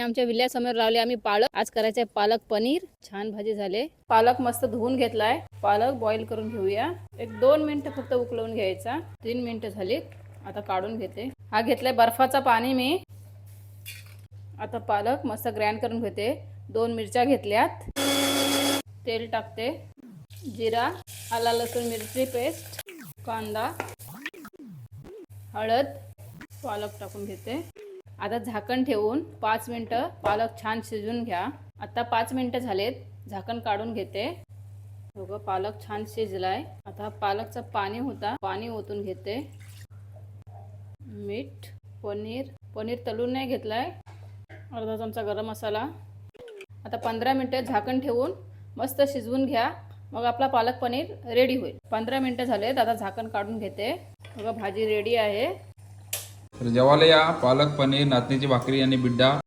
आमच्या विल्यासमोर लावले आम्ही पालक. आज करायचे पालक पनीर. छान भाजी झाले. पालक मस्त धुवून घेतलाय. पालक बॉईल करून घेऊया. 1-2 मिनिटं फक्त उकळवून घ्यायचा. 3 मिनिटं झालीत. आता काढून घेते. हा घेतलाय बर्फाचा पाणी मी. आता पालक मस्त ग्राइंड करून घेते. 2 मिरच्या घेतल्यात. तेल टाकते. जिरा, आला लसूण मिरची पेस्ट, कांदा, हळद, पालक टाकून घेते. आता झाकण ठेवून 5 मिनिटं पालक छान शिजवून घ्या. आता 5 मिनिटं झालेत. झाकण काढून घेते. बघा पालक छान शिजलाय. आता पालकचं पाणी होता, पाणी ओतून घेते. मीठ, पनीर तळून नाही घेतलाय. अर्धा चमचा गरम मसाला. आता 15 मिनिटं झाकण ठेवून मस्त शिजवून घ्या. मग आपला पालक पनीर रेडी होईल. 15 मिनिटं झालेत. आता झाकण काढून घेते. बघा भाजी रेडी आहे. तर जेवायला या पालक पनीर, नाचणीची भाकरी आणि बिड्डा.